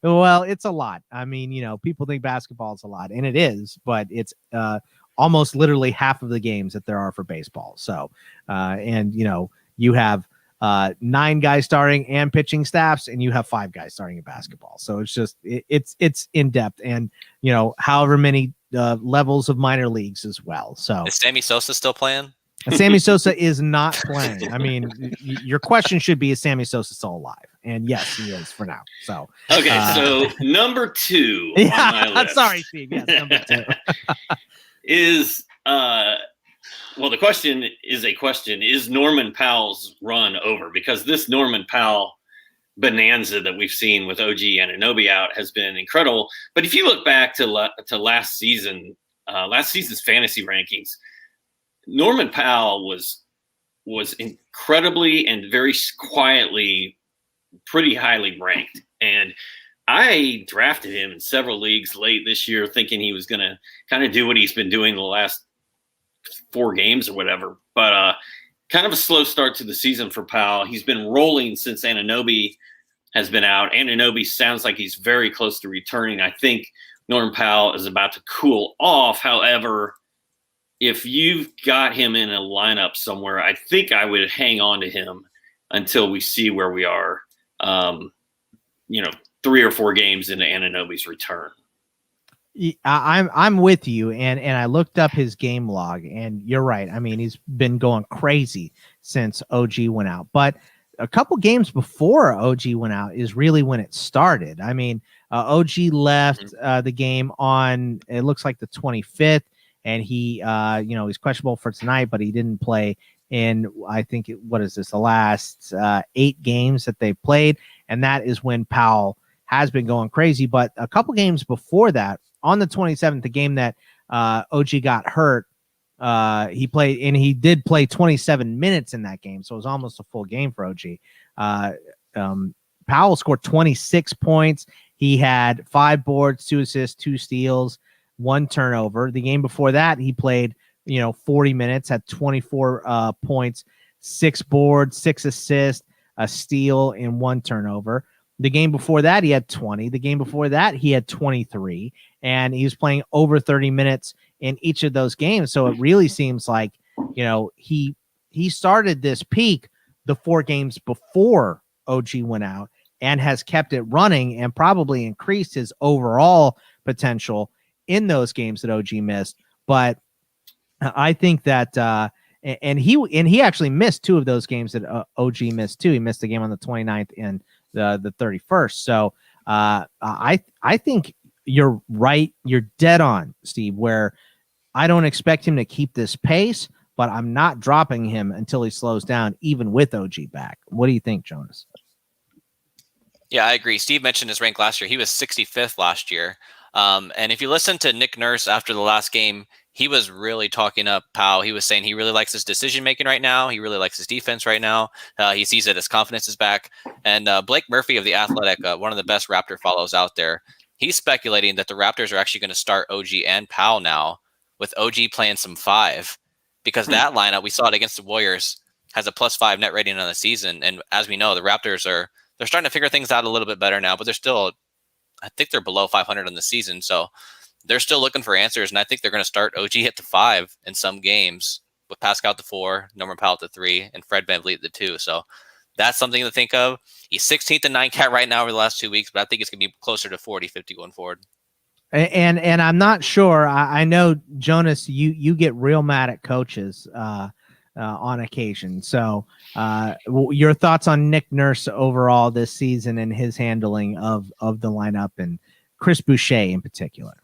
Well, it's a lot. I mean, people think basketball is a lot, and it is, but it's almost literally half of the games that there are for baseball. So, you have 9 guys starting and pitching staffs, and you have 5 guys starting in basketball. So it's just it's in depth, and however many levels of minor leagues as well. So is Sammy Sosa still playing? Sammy Sosa is not playing. I mean, your question should be, is Sammy Sosa still alive? And yes, he is for now. So okay, so number 2 on my list. Sorry, Steve. Yes, number 2 is well, the question is a question: is Norman Powell's run over? Because this Norman Powell bonanza that we've seen with OG Anunoby out has been incredible. But if you look back to last season's fantasy rankings, Norman Powell was incredibly and very quietly pretty highly ranked. And I drafted him in several leagues late this year thinking he was going to kind of do what he's been doing the last 4 games or whatever. But kind of a slow start to the season for Powell. He's been rolling since Anunoby has been out. Anunoby sounds like he's very close to returning. I think Norman Powell is about to cool off. However, if you've got him in a lineup somewhere, I think I would hang on to him until we see where we are, 3 or 4 games into Anunoby's return. I'm with you, and I looked up his game log, and you're right. I mean, he's been going crazy since OG went out, but a couple games before OG went out is really when it started. I mean, OG left the game on, it looks like the 25th, and he, he's questionable for tonight, but he didn't play in, I think, the last 8 games that they played, and that is when Powell has been going crazy. But a couple games before that, on the 27th, the game that OG got hurt, he played, and he did play 27 minutes in that game, so it was almost a full game for OG. Powell scored 26 points. He had 5 boards, 2 assists, 2 steals, 1 turnover. The game before that, he played 40 minutes, had 24 points, 6 boards, 6 assists, a steal, and 1 turnover. The game before that, he had 20. The game before that, he had 23. And he was playing over 30 minutes in each of those games. So it really seems like, he started this peak the 4 games before OG went out and has kept it running and probably increased his overall potential in those games that OG missed. But I think that and he actually missed 2 of those games that OG missed too. He missed the game on the 29th and the 31st. So I think you're right. You're dead on, Steve, where I don't expect him to keep this pace, but I'm not dropping him until he slows down, even with OG back. What do you think, Jonas? Yeah, I agree. Steve mentioned his rank last year. He was 65th last year. And if you listen to Nick Nurse after the last game, he was really talking up Powell. He was saying he really likes his decision-making right now. He really likes his defense right now. He sees that his confidence is back. And Blake Murphy of The Athletic, one of the best Raptor follows out there, he's speculating that the Raptors are actually going to start OG and Powell now, with OG playing some 5. Because that lineup, we saw it against the Warriors, has a +5 net rating on the season. And as we know, the Raptors they're starting to figure things out a little bit better now, but they're still, I think they're below 500 on the season. So they're still looking for answers, and I think they're going to start OG at the 5 in some games, with Pascal at the 4, Norman Powell at the 3, and Fred VanVleet at the 2. So that's something to think of. He's 16th in 9 cat right now over the last 2 weeks, but I think it's going to be closer to 40, 50 going forward. And I'm not sure. I know, Jonas, you get real mad at coaches on occasion. So your thoughts on Nick Nurse overall this season and his handling of the lineup, and Chris Boucher in particular?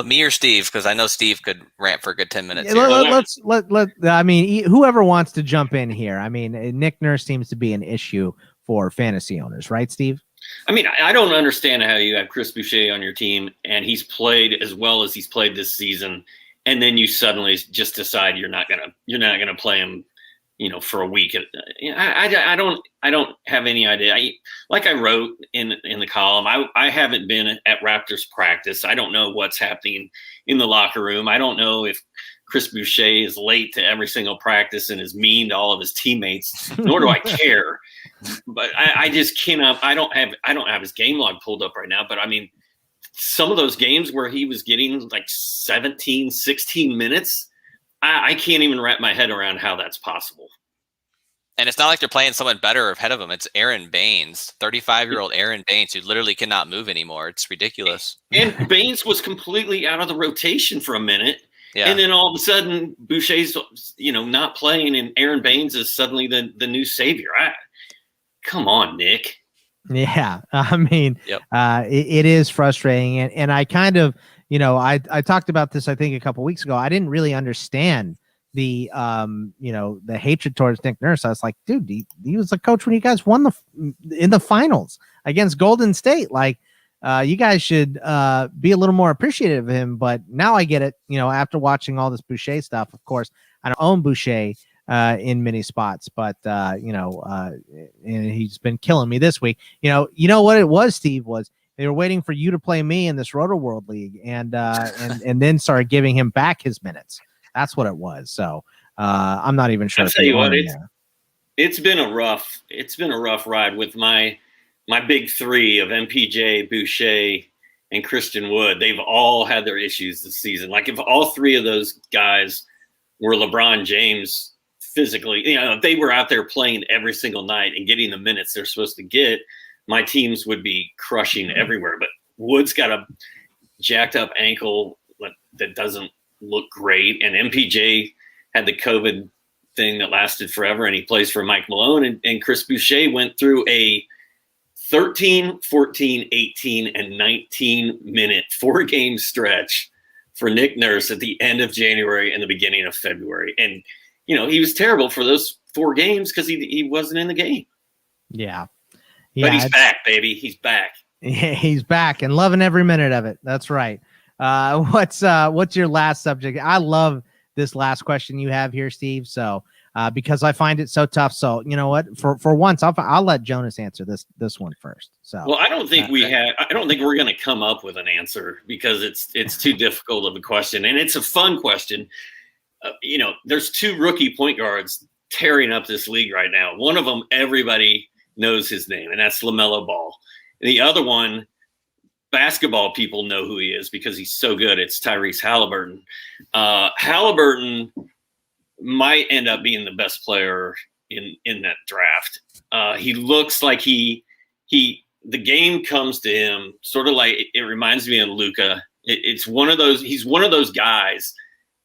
Me or Steve? Because I know Steve could rant for a good 10 minutes. I mean, whoever wants to jump in here. I mean, Nick Nurse seems to be an issue for fantasy owners, right, Steve? I mean, I don't understand how you have Chris Boucher on your team and he's played as well as he's played this season, and then you suddenly just decide you're not gonna play him, for a week. I don't have any idea. Like I wrote in the column, I haven't been at Raptors practice. I don't know what's happening in the locker room. I don't know if Chris Boucher is late to every single practice and is mean to all of his teammates, nor do I care. But I just cannot. I don't have his game log pulled up right now. But I mean, some of those games where he was getting like 17, 16 minutes, I can't even wrap my head around how that's possible. And it's not like they're playing someone better or ahead of him. It's Aaron Baines, 35-year-old Aaron Baines, who literally cannot move anymore. It's ridiculous. And Baines was completely out of the rotation for a minute. Yeah. And then all of a sudden, Boucher's, not playing, and Aaron Baines is suddenly the new savior. Come on, Nick. Yeah, I mean, Yep. It is frustrating, and I kind of, I talked about this I think a couple weeks ago. I didn't really understand the the hatred towards Nick Nurse. I was like, dude, he was the coach when you guys won in the finals against Golden State. Like, you guys should be a little more appreciative of him. But now I get it. After watching all this Boucher stuff, of course, I don't own Boucher in many spots, but and he's been killing me this week. You know what it was, Steve, was they were waiting for you to play me in this Roto World League, and then started giving him back his minutes. That's what it was. So I'm not even sure. I'll tell you what, it's been a rough ride with my big three of MPJ, Boucher, and Christian Wood. They've all had their issues this season. Like, if all three of those guys were LeBron James physically, if they were out there playing every single night and getting the minutes they're supposed to get, my teams would be crushing everywhere. But Wood's got a jacked up ankle that doesn't look great, and MPJ had the COVID thing that lasted forever, and he plays for Mike Malone, and Chris Boucher went through a 13, 14, 18, and 19-minute 4-game stretch for Nick Nurse at the end of January and the beginning of February. And, he was terrible for those 4 games because he wasn't in the game. Yeah. But he's back, baby. He's back. Yeah, he's back and loving every minute of it. That's right. What's your last subject? I love this last question you have here, Steve. So because I find it so tough. So you know what? For once, I'll let Jonas answer this one first. So well, I don't think we're going to come up with an answer because it's too difficult of a question, and it's a fun question. There's 2 rookie point guards tearing up this league right now. One of them, everybody knows his name, and that's LaMelo Ball. And the other one, basketball people know who he is because he's so good. It's Tyrese Halliburton. Halliburton might end up being the best player in that draft. He looks like the game comes to him sort of like it reminds me of Luka. He's one of those guys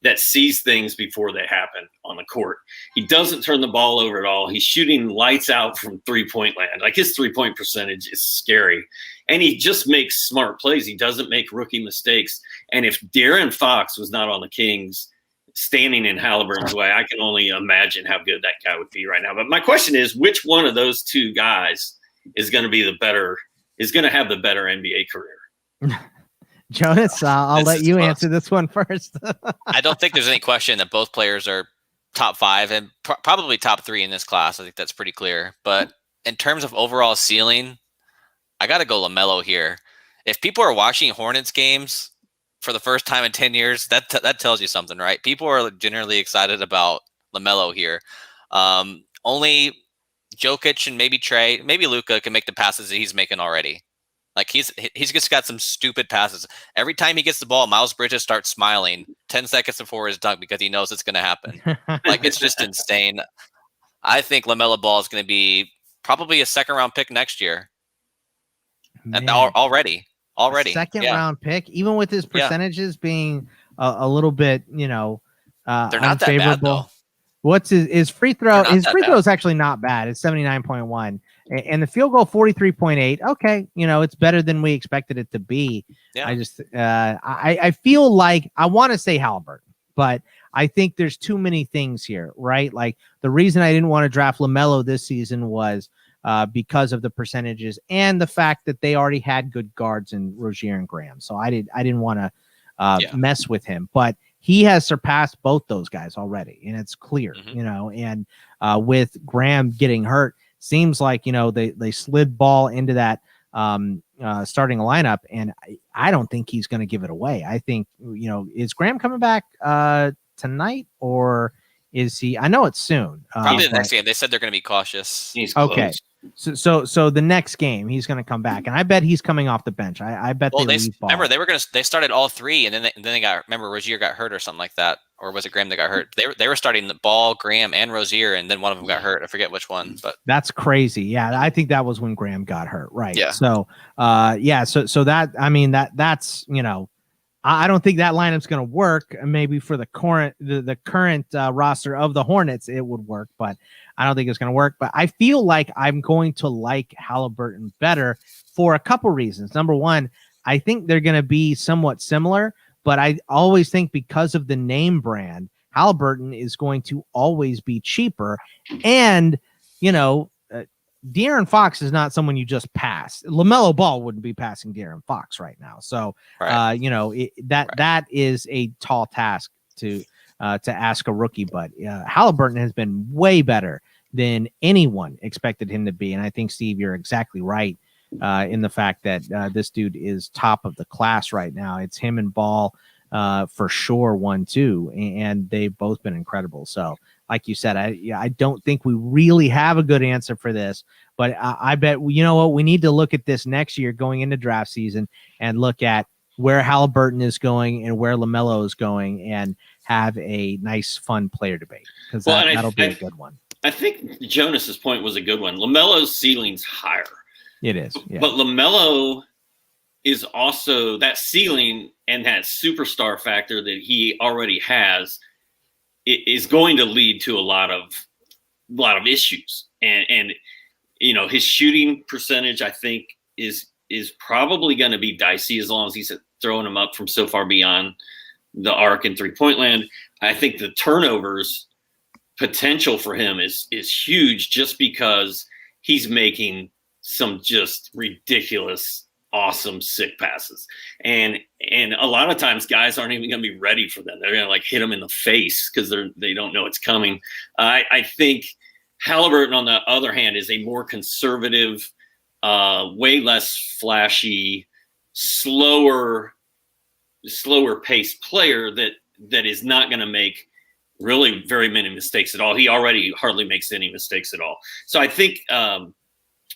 that sees things before they happen on the court. He doesn't turn the ball over at all. He's shooting lights out from 3-point land. Like, his 3-point percentage is scary. And he just makes smart plays. He doesn't make rookie mistakes. And if De'Aaron Fox was not on the Kings standing in Halliburton's way, I can only imagine how good that guy would be right now. But my question is, which one of those 2 guys is going to have the better NBA career? Jonas, I'll let you answer this one first. I don't think there's any question that both players are top 5 and probably top 3 in this class. I think that's pretty clear. But in terms of overall ceiling, I got to go LaMelo here. If people are watching Hornets games for the first time in 10 years, that tells you something, right? People are generally excited about LaMelo here. Only Jokic and maybe Trey, maybe Luka can make the passes that he's making already. Like, he's just got some stupid passes. Every time he gets the ball, Miles Bridges starts smiling 10 seconds before his dunk because he knows it's going to happen. Like, it's just insane. I think LaMelo Ball is going to be probably a 2nd-round pick next year. And already. Second-round pick, even with his percentages being a little bit, they're not unfavorable. that bad, though. What's his free throw? His free throw is actually not bad. It's 79.1. And the field goal 43.8. Okay, it's better than we expected it to be. Yeah. I just I feel like I want to say Halliburton, but I think there's too many things here, right? Like, the reason I didn't want to draft LaMelo this season was because of the percentages and the fact that they already had good guards in Rozier and Graham. So I didn't want to mess with him, but he has surpassed both those guys already, and it's clear, and with Graham getting hurt, seems like, they slid ball into that starting lineup, and I don't think he's going to give it away. I think, is Graham coming back tonight, or is he? I know it's soon. Probably the next game. They said they're going to be cautious. He's okay. So the next game he's going to come back, and I bet he's coming off the bench. I bet remember they started all 3, and then they got, remember, Rozier got hurt or something like that, or was it Graham that got hurt? They were starting the Ball, Graham, and Rozier, and then one of them got hurt. I forget which one, but that's crazy. Yeah, I think that was when Graham got hurt, right? Yeah. So so that, I mean, that's I don't think that lineup's going to work. Maybe for the current roster of the Hornets, it would work, but I don't think it's going to work. But I feel like I'm going to like Halliburton better for a couple reasons. Number one, I think they're going to be somewhat similar, but I always think because of the name brand, Halliburton is going to always be cheaper. And, De'Aaron Fox is not someone you just pass. LaMelo Ball wouldn't be passing De'Aaron Fox right now. So, Right. That is a tall task to ask a rookie. But Halliburton has been way better than anyone expected him to be. And I think, Steve, you're exactly right in the fact that this dude is top of the class right now. It's him and Ball for sure, 1-2, and they've both been incredible. So, like you said, I don't think we really have a good answer for this, but I bet, you know what, we need to look at this next year going into draft season and look at where Halliburton is going and where LaMelo is going and have a nice, fun player debate, because that'll be a good one. I think Jonas's point was a good one. LaMelo's ceiling's higher. It is. Yeah. But LaMelo is also that ceiling, and that superstar factor that he already has is going to lead to a lot of issues. And his shooting percentage, I think, is probably going to be dicey as long as he's throwing them up from so far beyond the arc and 3-point land. I think the turnovers potential for him is huge, just because he's making some just ridiculous, awesome, sick passes. And a lot of times guys aren't even going to be ready for them. They're going to like hit them in the face because they don't know it's coming. I think Halliburton, on the other hand, is a more conservative, way less flashy, slower paced player that is not going to make really very many mistakes at all. He already hardly makes any mistakes at all. So I think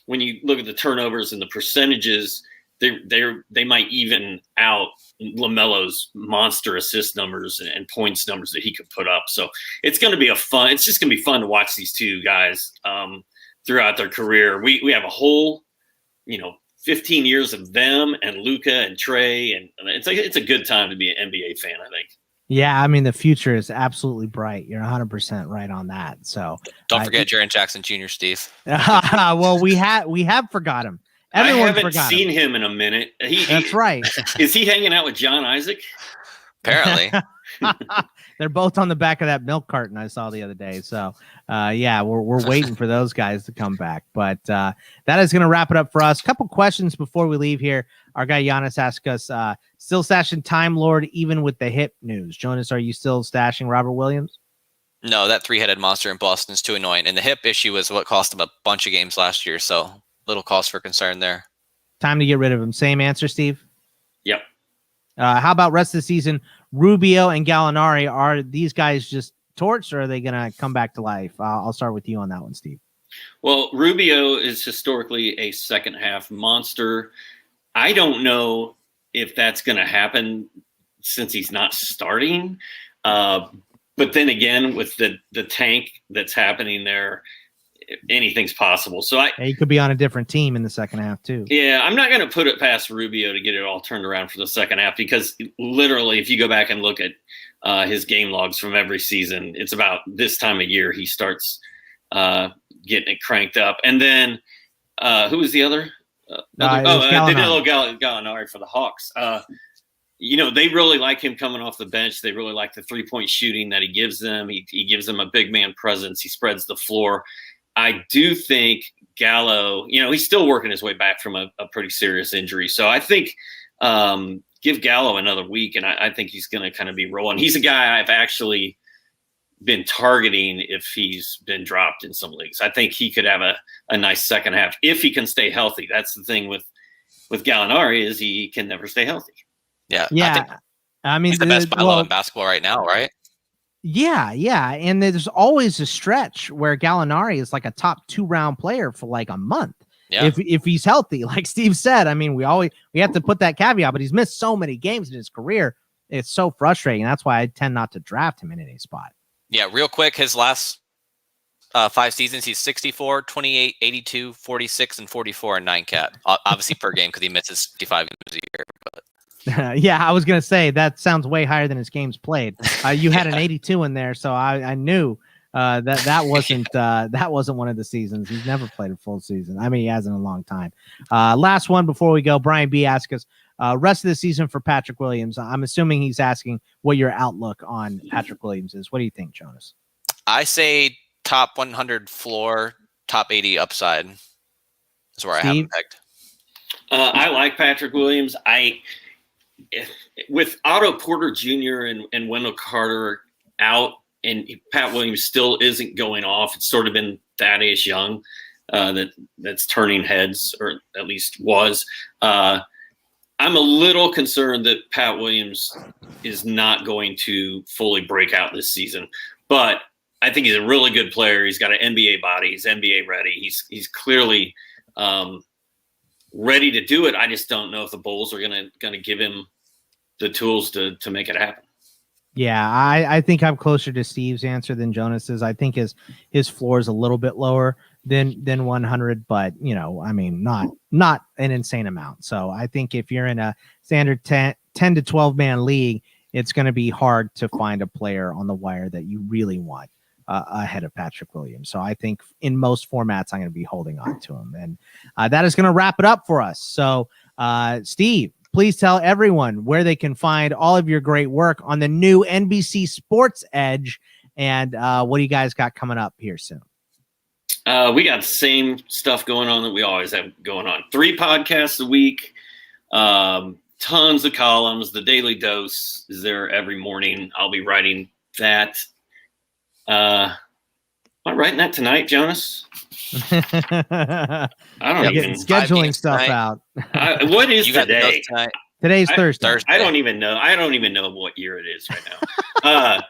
when you look at the turnovers and the percentages, they might even out LaMelo's monster assist numbers and points numbers that he could put up. So it's just going to be fun to watch these two guys throughout their career. We have a whole, 15 years of them and Luka and Trey, and it's a good time to be an NBA fan, I think. Yeah, I mean, the future is absolutely bright. You're 100% right on that. So don't forget Jaren Jackson Jr., Steve. Well, we have forgot him. Everyone's I haven't seen him in a minute. That's right. Is he hanging out with John Isaac? Apparently. They're both on the back of that milk carton I saw the other day. So, we're waiting for those guys to come back. But that is going to wrap it up for us. A couple questions before we leave here. Our guy Giannis asked us, still stashing Time Lord even with the hip news. Jonas, are you still stashing Robert Williams? No, that three-headed monster in Boston is too annoying. And the hip issue is what cost him a bunch of games last year. So little cause for concern there. Time to get rid of him. Same answer, Steve? Yep. How about rest of the season? Rubio and Gallinari, are these guys just torched, or are they going to come back to life? I'll start with you on that one, Steve. Well, Rubio is historically a second half monster. I don't know if that's going to happen since he's not starting. But then again, with the tank that's happening there, anything's possible. So he could be on a different team in the second half too. Yeah, I'm not going to put it past Rubio to get it all turned around for the second half, because literally, if you go back and look at his game logs from every season, it's about this time of year he starts getting it cranked up. And then who was the other? Danilo Gallinari for the Hawks. They really like him coming off the bench. They really like the 3-point shooting that he gives them. He gives them a big man presence. He spreads the floor. I do think Gallo, he's still working his way back from a pretty serious injury. So I think give Gallo another week, and I think he's going to kind of be rolling. He's a guy I've actually been targeting if he's been dropped in some leagues. I think he could have a nice second half if he can stay healthy. That's the thing with Gallinari, is he can never stay healthy. Yeah. I mean, he's the best in basketball right now, right? Yeah. And there's always a stretch where Gallinari is like a top 2-round player for like a month. Yeah. If he's healthy, like Steve said. I mean, we have to put that caveat, but he's missed so many games in his career. It's so frustrating. That's why I tend not to draft him in any spot. Yeah, real quick, his last 5 seasons, he's 64, 28, 82, 46, and 44 in 9 cat. Obviously per game, because he misses 55 games a year. But Yeah, I was gonna say that sounds way higher than his games played. You had an 82 in there, so I knew that wasn't one of the seasons. He's never played a full season. I mean, he hasn't in a long time. Last one before we go. Brian B asked us rest of the season for Patrick Williams. I'm assuming he's asking what your outlook on Patrick Williams is. What do you think, Jonas? I say top 100 floor, top 80 upside is where I have him pegged. I like Patrick Williams. With Otto Porter Jr. and Wendell Carter out, and Pat Williams still isn't going off. It's sort of been Thaddeus Young that's turning heads, or at least was. I'm a little concerned that Pat Williams is not going to fully break out this season, but I think he's a really good player. He's got an NBA body. He's NBA ready. He's clearly ready to do it. I just don't know if the Bulls are gonna give him the tools to make it happen. Yeah, I think I'm closer to Steve's answer than Jonas's. I think his floor is a little bit lower than 100, but I mean, not an insane amount. So I think if you're in a standard 10 to 12 man league, it's going to be hard to find a player on the wire that you really want ahead of Patrick Williams. So I think in most formats, I'm going to be holding on to him. And that is going to wrap it up for us. So Steve, please tell everyone where they can find all of your great work on the new NBC Sports Edge. And what do you guys got coming up here soon? We got the same stuff going on that we always have going on. 3 podcasts a week, tons of columns. The Daily Dose is there every morning. I'll be writing that. Am I writing that tonight, Jonas? I don't even scheduling stuff out. What is today? Today's Thursday. I don't even know. I don't even know what year it is right now.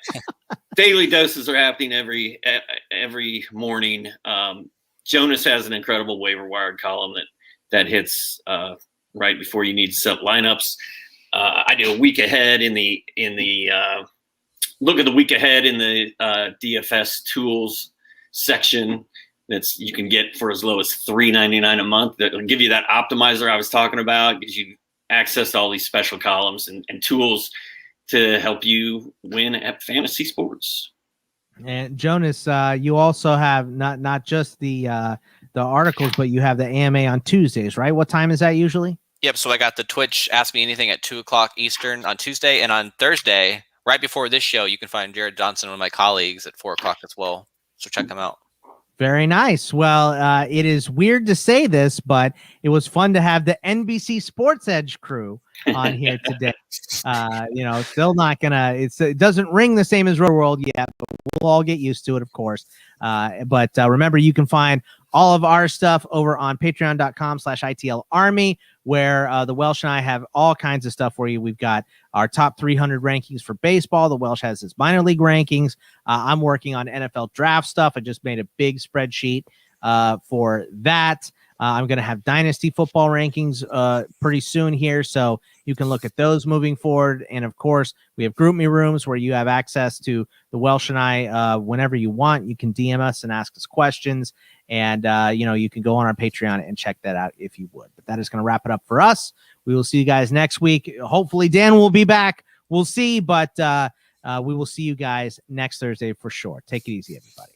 Daily doses are happening every morning. Jonas has an incredible waiver wire column that hits right before you need to set lineups. I do a week ahead in the look at the week ahead in the DFS tools section. You can get for as low as $3.99 a month. That'll give you that optimizer I was talking about. Gives you access to all these special columns and tools to help you win at fantasy sports. And Jonas, you also have not just the articles, but you have the AMA on Tuesdays, right? What time is that usually? Yep. So I got the Twitch Ask Me Anything at 2:00 Eastern on Tuesday, and on Thursday, right before this show, you can find Jared Johnson, one of my colleagues, at 4:00 as well. So check them out. Very nice. Well, it is weird to say this, but it was fun to have the NBC Sports Edge crew on here today. Still not gonna. It doesn't ring the same as Real World yet, but we'll all get used to it, of course. But remember, you can find all of our stuff over on patreon.com/ITL Army, where the Welsh and I have all kinds of stuff for you. We've got our top 300 rankings for baseball. The Welsh has his minor league rankings. I'm working on NFL draft stuff. I just made a big spreadsheet for that. I'm going to have dynasty football rankings pretty soon here, so you can look at those moving forward. And of course, we have group me rooms where you have access to the Welsh and I whenever you want. You can DM us and ask us questions, and you can go on our Patreon and check that out if you would. But that is going to wrap it up for us. We will see you guys next week. Hopefully, Dan will be back. We'll see, but we will see you guys next Thursday for sure. Take it easy, everybody.